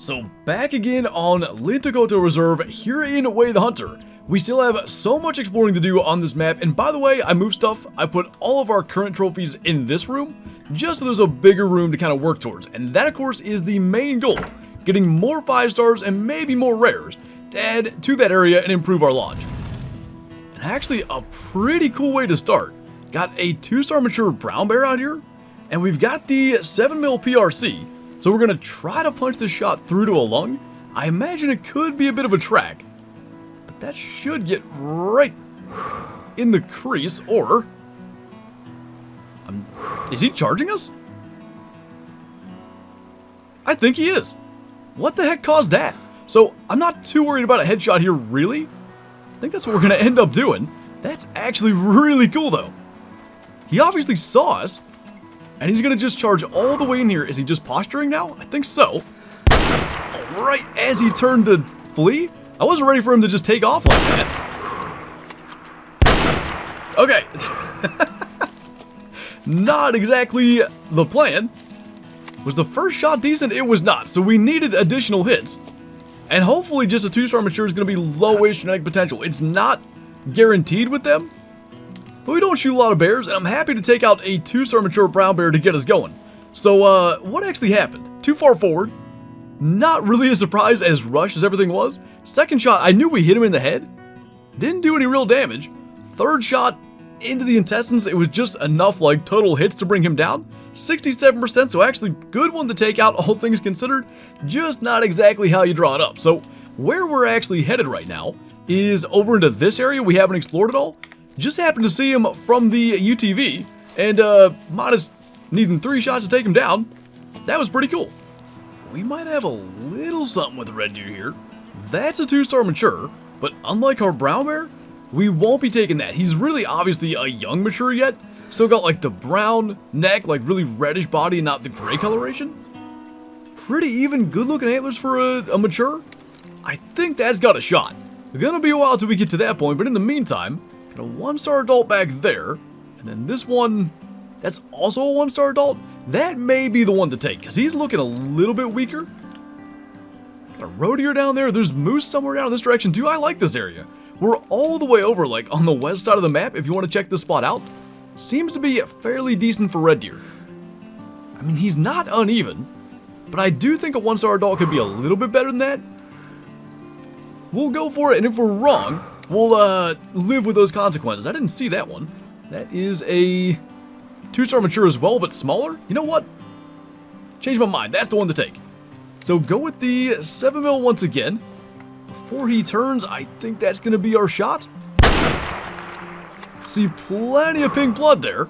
So back again on Lintukoto Reserve here in Way the Hunter. We still have so much exploring to do on this map, and by the way, I moved stuff. I put all of our current trophies in this room, just so there's a bigger room to kind of work towards. And that, of course, is the main goal. Getting more 5 stars and maybe more rares to add to that area and improve our lodge. And actually, a pretty cool way to start. Got a 2-star mature brown bear out here, and we've got the 7mm PRC. So we're going to try to punch this shot through to a lung. I imagine it could be a bit of a track, but that should get right in the crease, or... is he charging us? I think he is. What the heck caused that? So I'm not too worried about a headshot here, really. I think that's what we're going to end up doing. That's actually really cool, though. He obviously saw us. And he's going to just charge all the way in here. Is he just posturing now? I think so. Right as he turned to flee? I wasn't ready for him to just take off like that. Okay. Not exactly the plan. Was the first shot decent? It was not. So we needed additional hits. And hopefully just a 2-star mature is going to be lowish genetic potential. It's not guaranteed with them. But we don't shoot a lot of bears, and I'm happy to take out a 2-star mature brown bear to get us going. So, what actually happened? Too far forward. Not really a surprise as rushed as everything was. Second shot, I knew we hit him in the head. Didn't do any real damage. Third shot, into the intestines. It was just enough, like, total hits to bring him down. 67%, so actually good one to take out, all things considered. Just not exactly how you draw it up. So, where we're actually headed right now is over into this area we haven't explored at all. Just happened to see him from the UTV, and minus needing 3 shots to take him down. That was pretty cool. We might have a little something with the red deer here. That's a 2-star mature, but unlike our brown bear, we won't be taking that. He's really obviously a young mature yet. Still got like the brown neck, like really reddish body, and not the gray coloration. Pretty even, good looking antlers for a mature. I think that's got a shot. It's gonna be a while till we get to that point, but in the meantime, got a 1-star adult back there, and then this one, that's also a 1-star adult. That may be the one to take, because he's looking a little bit weaker. Got a roe deer down there. There's moose somewhere down in this direction too. I like this area. We're all the way over, like, on the west side of the map, if you want to check this spot out. Seems to be fairly decent for red deer. I mean, he's not uneven, but I do think a 1-star adult could be a little bit better than that. We'll go for it, and if we're wrong, we'll live with those consequences. I didn't see that one. That is a 2-star mature as well, but smaller. You know what? Change my mind. That's the one to take. So go with the 7mm once again. Before he turns, I think that's going to be our shot. See plenty of pink blood there.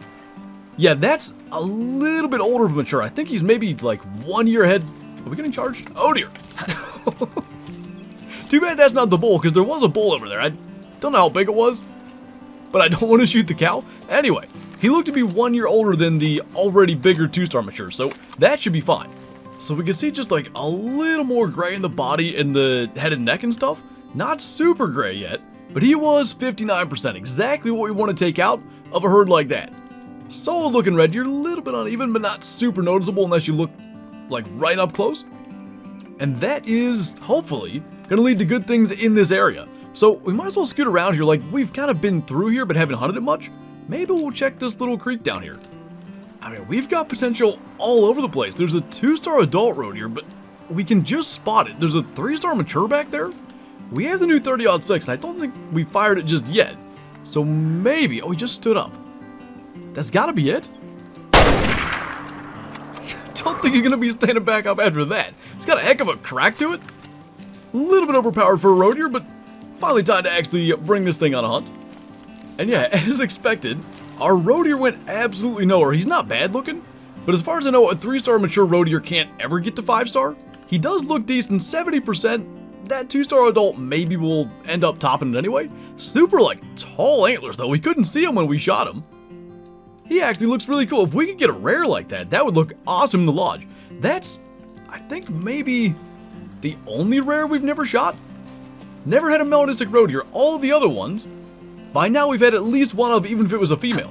Yeah, that's a little bit older of a mature. I think he's maybe like 1 year ahead. Are we getting charged? Oh dear. Too bad that's not the bull, because there was a bull over there. I don't know how big it was, but I don't want to shoot the cow. Anyway, he looked to be 1 year older than the already bigger 2-star mature, so that should be fine. So we can see just like a little more gray in the body and the head and neck and stuff. Not super gray yet, but he was 59%, exactly what we want to take out of a herd like that. Solid looking red deer, a little bit uneven, but not super noticeable unless you look like right up close. And that is, hopefully, going to lead to good things in this area. So we might as well scoot around here, like we've kind of been through here but haven't hunted it much. Maybe we'll check this little creek down here. I mean, we've got potential all over the place. There's a 2-star adult roe deer, but we can just spot it. There's a 3-star mature back there. We have the new 30-06, and I don't think we fired it just yet. So maybe, oh, he just stood up. That's gotta be it. Don't think he's gonna be standing back up after that. It's got a heck of a crack to it. A little bit overpowered for a roe deer, but finally time to actually bring this thing on a hunt. And yeah, as expected, our roe deer went absolutely nowhere. He's not bad looking, but as far as I know, a 3-star mature roe deer can't ever get to 5-star. He does look decent, 70%. That 2-star adult maybe will end up topping it anyway. Super, like, tall antlers, though. We couldn't see him when we shot him. He actually looks really cool. If we could get a rare like that, that would look awesome in the lodge. That's, I think, maybe the only rare we've never shot. Never had a Melanistic Roe deer. All the other ones, by now we've had at least one of, even if it was a female.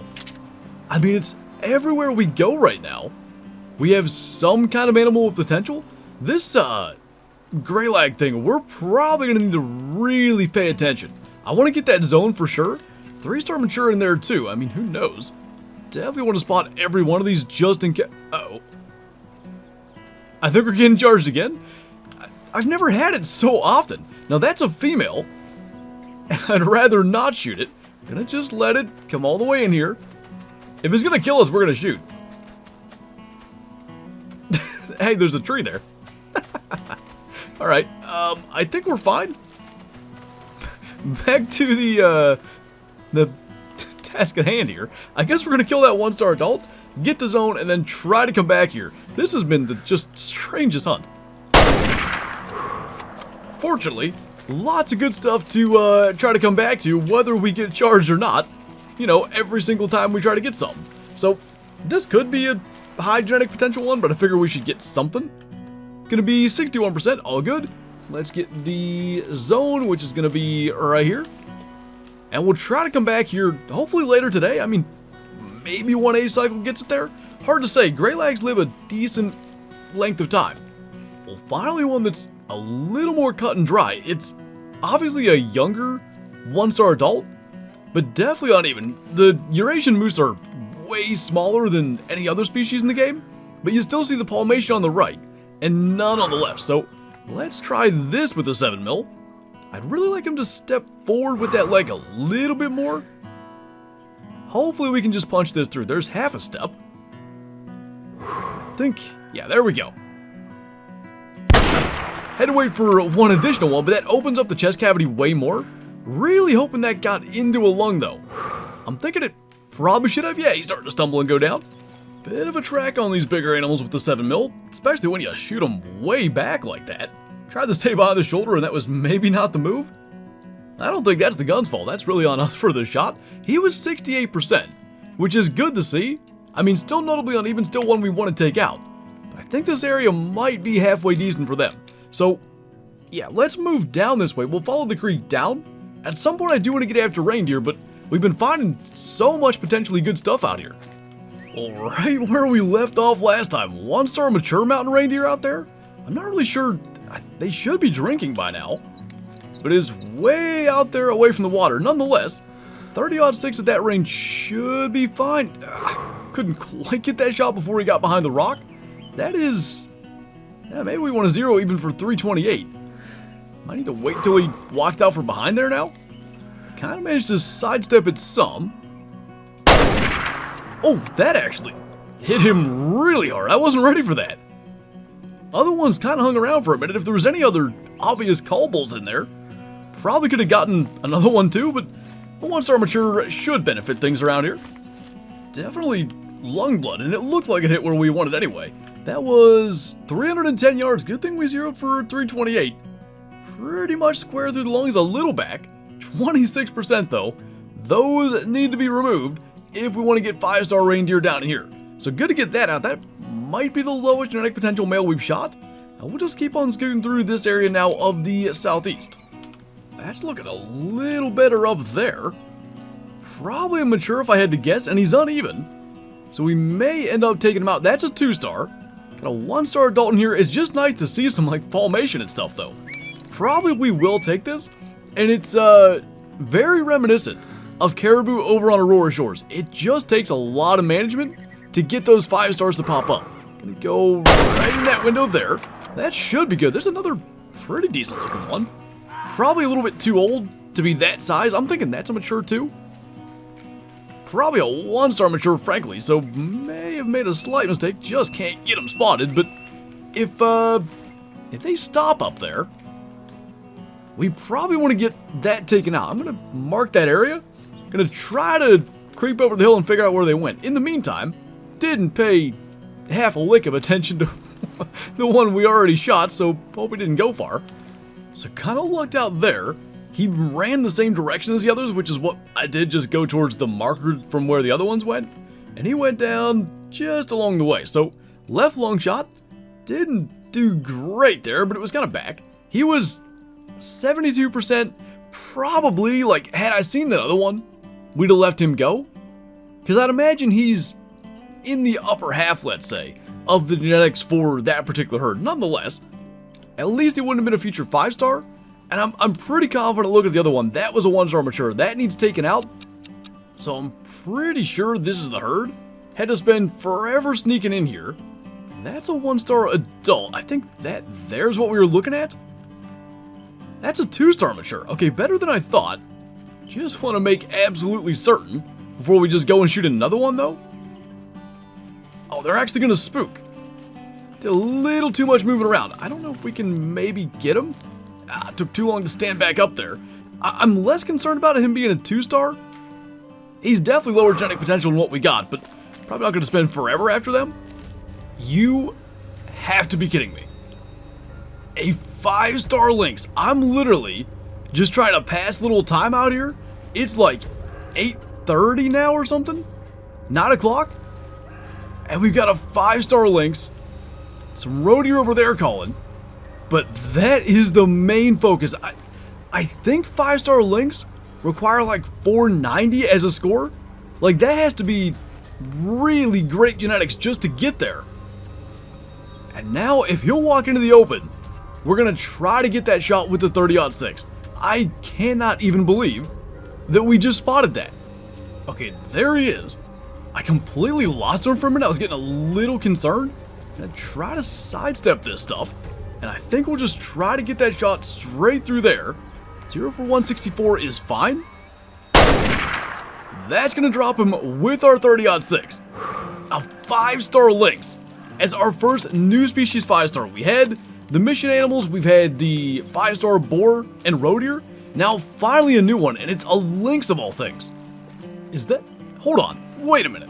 I mean, it's everywhere we go right now. We have some kind of animal with potential. This gray lag thing, we're probably going to need to really pay attention. I want to get that zone for sure. 3-star mature in there too. I mean, who knows? Definitely want to spot every one of these just in case. Uh-oh. I think we're getting charged again. I've never had it so often. Now that's a female. I'd rather not shoot it. Gonna just let it come all the way in here. If it's gonna kill us, we're gonna shoot. Hey, there's a tree there. Alright, I think we're fine. Back to the task at hand here. I guess we're gonna kill that 1-star adult, get the zone, and then try to come back here. This has been the just strangest hunt. Fortunately, lots of good stuff to try to come back to, whether we get charged or not. You know, every single time we try to get something. So, this could be a high genetic potential one, but I figure we should get something. Gonna be 61%, all good. Let's get the zone, which is gonna be right here. And we'll try to come back here, hopefully later today. I mean, maybe one age cycle gets it there. Hard to say, gray lags live a decent length of time. Well, finally one that's a little more cut and dry. It's obviously a younger 1-star adult, but definitely uneven. The Eurasian moose are way smaller than any other species in the game, but you still see the palmation on the right and none on the left. So let's try this with the 7mm. I'd really like him to step forward with that leg a little bit more. Hopefully we can just punch this through. There's half a step. I think, yeah, there we go. Had to wait for one additional one, but that opens up the chest cavity way more. Really hoping that got into a lung though. I'm thinking it probably should have. Yeah, he's starting to stumble and go down. Bit of a track on these bigger animals with the 7mm, especially when you shoot them way back like that. Tried to stay behind the shoulder and that was maybe not the move. I don't think that's the gun's fault. That's really on us for the shot. He was 68%, which is good to see. I mean, still notably uneven, still one we want to take out. But I think this area might be halfway decent for them. So, yeah, let's move down this way. We'll follow the creek down. At some point, I do want to get after reindeer, but we've been finding so much potentially good stuff out here. Well, right where we left off last time, 1-star mature mountain reindeer out there? I'm not really sure. They should be drinking by now, but it is way out there away from the water. Nonetheless, 30-06 at that range should be fine. Couldn't quite get that shot before he got behind the rock. That is... yeah, maybe we want to zero even for 328. Might need to wait till he walked out from behind there now. Kind of managed to sidestep it some. Oh, that actually hit him really hard. I wasn't ready for that. Other ones kind of hung around for a minute. If there was any other obvious callballs in there, probably could have gotten another one too, but a 1-star mature should benefit things around here. Definitely lung blood, and it looked like it hit where we wanted anyway. That was 310 yards. Good thing we zeroed for 328. Pretty much square through the lungs, a little back. 26% though. Those need to be removed if we want to get 5-star reindeer down here. So good to get that out. That might be the lowest genetic potential male we've shot. And we'll just keep on scooting through this area now of the southeast. That's looking a little better up there. Probably a mature if I had to guess, and he's uneven. So we may end up taking him out. That's a 2-star. Got a 1-star adult in here. It's just nice to see some like palmation and stuff though. Probably we will take this, and it's very reminiscent of caribou over on Aurora Shores. It just takes a lot of management to get those 5 stars to pop up. Gonna go right in that window there. That should be good. There's another pretty decent looking one. Probably a little bit too old to be that size. I'm thinking that's a mature too. Probably a 1-star mature, frankly, so may have made a slight mistake. Just can't get them spotted, but if they stop up there, we probably want to get that taken out. I'm gonna mark that area. Gonna try to creep over the hill and figure out where they went. In the meantime, didn't pay half a lick of attention to the one we already shot, so hope we didn't go far. So kind of lucked out there. He ran the same direction as the others, which is what I did, just go towards the marker from where the other ones went. And he went down just along the way. So left long shot, didn't do great there, but it was kind of back. He was 72%, probably, like, had I seen that other one, we'd have left him go. Because I'd imagine he's in the upper half, let's say, of the genetics for that particular herd. Nonetheless, at least it wouldn't have been a future 5-star. And I'm pretty confident, look at the other one, that was a 1-star mature. That needs taken out. So I'm pretty sure this is the herd. Had to spend forever sneaking in here. That's a 1-star adult. I think that there's what we were looking at. That's a 2-star mature. Okay, better than I thought. Just want to make absolutely certain before we just go and shoot another one, though. Oh, they're actually going to spook. Did a little too much moving around. I don't know if we can maybe get him. It took too long to stand back up there. I'm less concerned about him being a 2-star. He's definitely lower genetic potential than what we got, but probably not going to spend forever after them. You have to be kidding me. A 5-star Lynx. I'm literally just trying to pass a little time out here. It's like 8:30 now or something. 9 o'clock. And we've got a 5-star Lynx. Some roe deer over there calling. But that is the main focus. I think 5-star Lynx require like 490 as a score. Like that has to be really great genetics just to get there. And now if he'll walk into the open, we're going to try to get that shot with the 30-06. I cannot even believe that we just spotted that. Okay, there he is. I completely lost him for a minute. I was getting a little concerned. I'm going to try to sidestep this stuff. And I think we'll just try to get that shot straight through there. 0 for 164 is fine. That's going to drop him with our 30-06. A 5-star Lynx as our first new species 5-star. We had the mission animals, we've had the 5-star boar and roe deer. Now finally a new one, and it's a Lynx of all things. Is that... Hold on, wait a minute.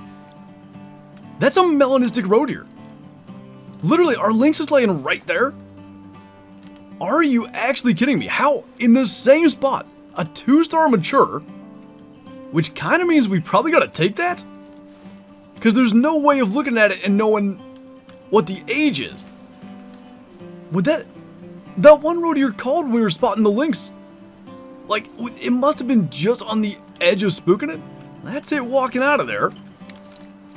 That's a Melanistic Roe deer. Literally, our Lynx is laying right there. Are you actually kidding me? How, in the same spot, a 2-star mature, which kind of means we probably got to take that? Because there's no way of looking at it and knowing what the age is. Would that one roe deer called when we were spotting the Lynx? Like, it must have been just on the edge of spooking it. That's it walking out of there.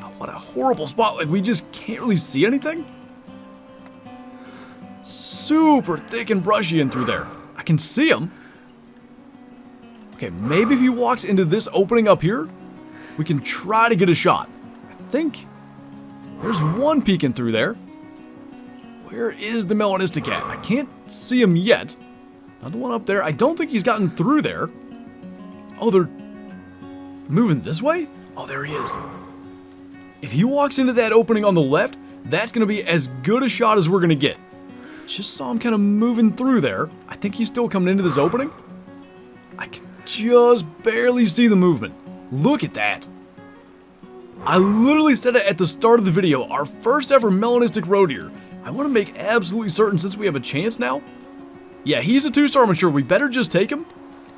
Oh, what a horrible spot. Like, we just can't really see anything. Super thick and brushy in through there. I can see him. Okay, maybe if he walks into this opening up here, we can try to get a shot. I think there's one peeking through there. Where is the Melanistic at? I can't see him yet. Another one up there. I don't think he's gotten through there. Oh, they're moving this way? Oh, there he is. If he walks into that opening on the left, that's going to be as good a shot as we're going to get. Just saw him kind of moving through there. I think he's still coming into this opening. I can just barely see the movement. Look at that. I literally said it at the start of the video. Our first ever Melanistic Roe deer. I want to make absolutely certain since we have a chance now. Yeah, he's a 2-star mature. We better just take him.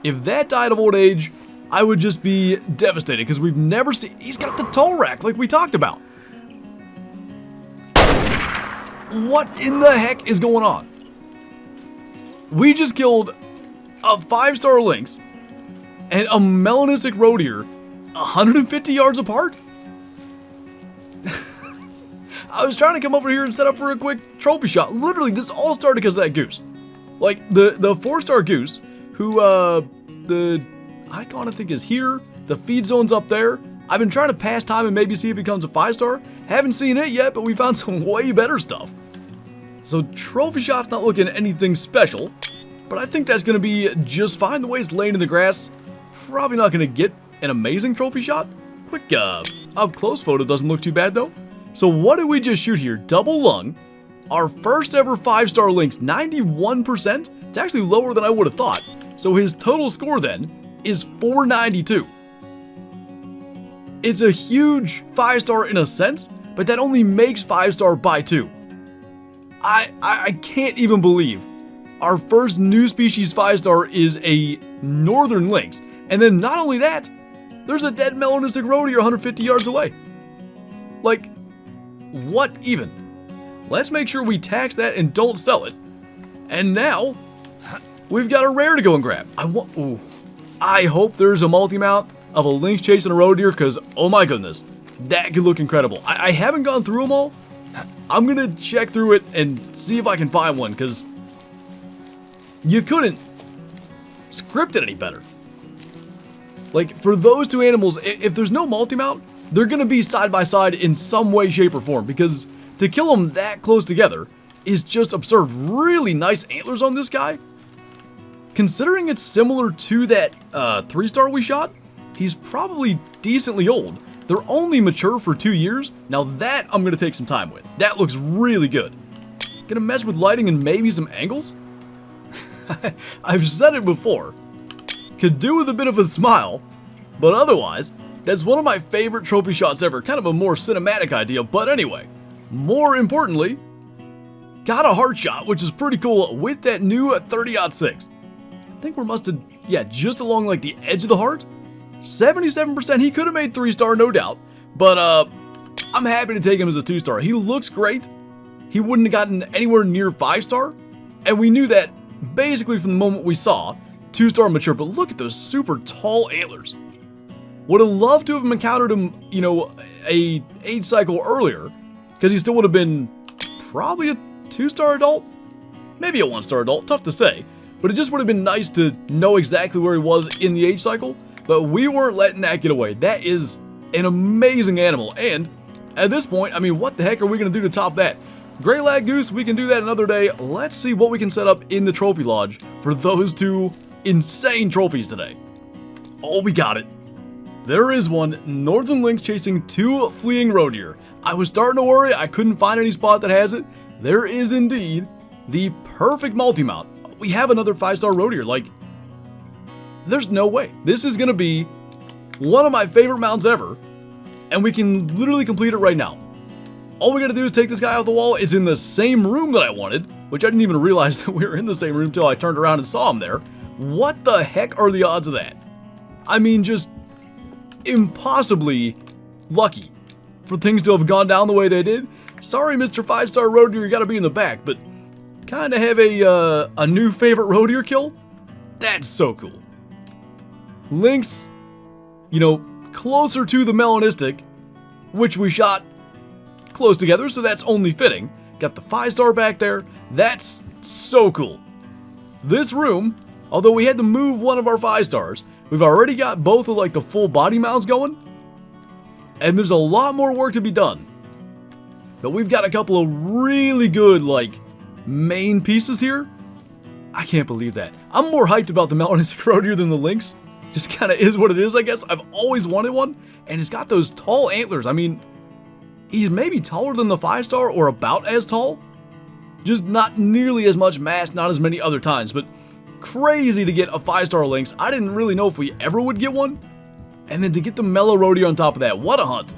If that died of old age, I would just be devastated because we've never seen... He's got the toe rack like we talked about. What in the heck is going on? We just killed a 5-star Lynx and a Melanistic Roe deer 150 yards apart? I was trying to come over here and set up for a quick trophy shot. Literally, this all started because of that goose. Like, the 4-star goose, who, the icon I think is here. The feed zone's up there. I've been trying to pass time and maybe see if it becomes a 5-star. Haven't seen it yet, but we found some way better stuff. So trophy shot's not looking anything special, but I think that's going to be just fine. The way it's laying in the grass, probably not going to get an amazing trophy shot. Quick up close photo doesn't look too bad though. So what did we just shoot here? Double lung. Our first ever 5-star Lynx, 91%. It's actually lower than I would have thought. So his total score then is 492. It's a huge 5-star in a sense, but that only makes 5-star by 2. I can't even believe our first new species 5-star is a northern Lynx. And then not only that, there's a dead Melanistic Roe deer 150 yards away. Like, what even? Let's make sure we tax that and don't sell it. And now, we've got a rare to go and grab. I hope there's a multi-mount of a Lynx chasing a roe deer, because, oh my goodness, that could look incredible. I haven't gone through them all. I'm going to check through it and see if I can find one, because You couldn't script it any better. Like, for those two animals, if there's no multi-mount, they're going to be side by side in some way, shape, or form, because to kill them that close together is just absurd. Really nice antlers on this guy. Considering it's similar to that 3-star we shot, he's probably decently old. They're only mature for 2 years. Now that I'm going to take some time with. That looks really good. Gonna mess with lighting and maybe some angles? I've said it before. Could do with a bit of a smile, but otherwise, that's one of my favorite trophy shots ever. Kind of a more cinematic idea, but anyway. More importantly, got a heart shot, which is pretty cool with that new 30-06. I think we're musted, yeah, just along like the edge of the heart. 77%, he could have made 3-star, no doubt. But I'm happy to take him as a 2-star. He looks great. He wouldn't have gotten anywhere near 5-star. And we knew that basically from the moment we saw 2-star mature. But look at those super tall antlers. Would have loved to have encountered him, you know, a age cycle earlier. Because he still would have been probably a 2-star adult. Maybe a 1-star adult, tough to say. But it just would have been nice to know exactly where he was in the age cycle. But we weren't letting that get away. That is an amazing animal. And at this point, I mean, what the heck are we going to do to top that? Gray Lag Goose, we can do that another day. Let's see what we can set up in the trophy lodge for those two insane trophies today. Oh, we got it. There is one. Northern Lynx chasing 2 fleeing roe deer. I was starting to worry. I couldn't find any spot that has it. There is indeed the perfect multi-mount. We have another 5-star roe deer. Like, there's no way. This is going to be one of my favorite mounts ever. And we can literally complete it right now. All we got to do is take this guy off the wall. It's in the same room that I wanted, which I didn't even realize that we were in the same room until I turned around and saw him there. What the heck are the odds of that? I mean, just impossibly lucky for things to have gone down the way they did. Sorry, Mr. 5-star roe deer, you got to be in the back, but kind of have a new favorite roe deer kill? That's so cool. Lynx, you know, closer to the Melanistic, which we shot close together, so that's only fitting. Got the 5-star back there. That's so cool. This room, although we had to move one of our 5-stars, we've already got both of like the full body mounts going. And there's a lot more work to be done. But we've got a couple of really good, like, main pieces here. I can't believe that. I'm more hyped about the Melanistic Roe deer than the Lynx. Just kind of is what it is, I guess. I've always wanted one. And it's got those tall antlers. I mean, he's maybe taller than the 5-star or about as tall. Just not nearly as much mass, not as many other times. But crazy to get a 5-star Lynx. I didn't really know if we ever would get one. And then to get the Mellow Roe deer on top of that. What a hunt.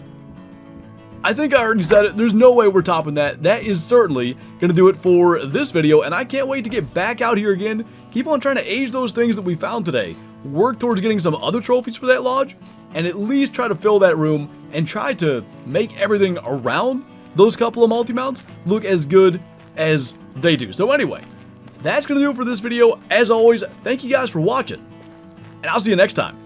I think I already said it. There's no way we're topping that. That is certainly going to do it for this video. And I can't wait to get back out here again. Keep on trying to age those things that we found today. Work towards getting some other trophies for that lodge. And at least try to fill that room. And try to make everything around those couple of multi-mounts look as good as they do. So anyway, that's going to do it for this video. As always, thank you guys for watching. And I'll see you next time.